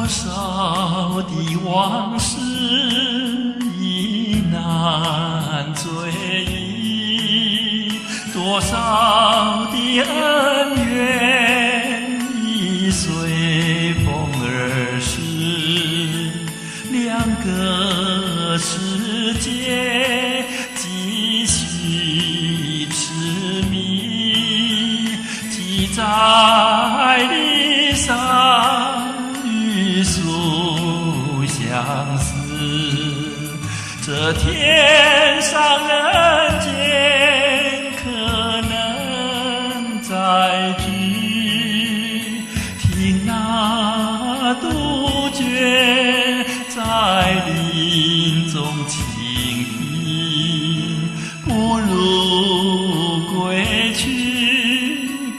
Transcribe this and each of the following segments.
少的往事已难追忆，多少的恩怨已随风而逝，两个世界继续痴迷，记载历上与书相思，这天上人间可能再聚，听那杜鹃在林中轻吟，不如归去，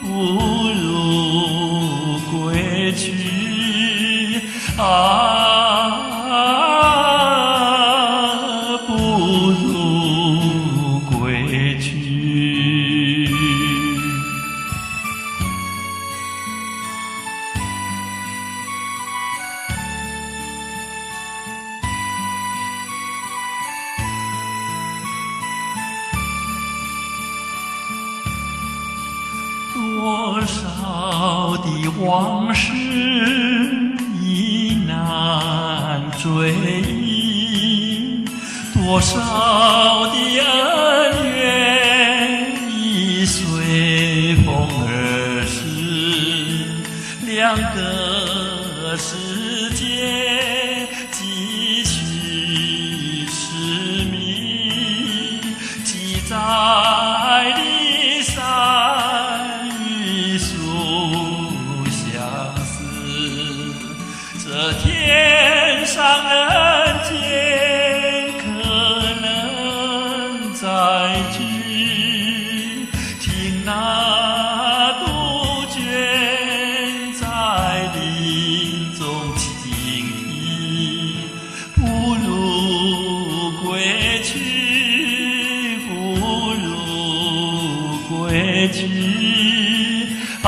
不如归去啊，不如归去。多少的往事已难追忆，多少的恩怨已随风而逝，两个世界继续痴迷，记载历上与书相思，这天上人间可能再聚，听那杜鹃在林中轻吟，不如归去，不如归去啊。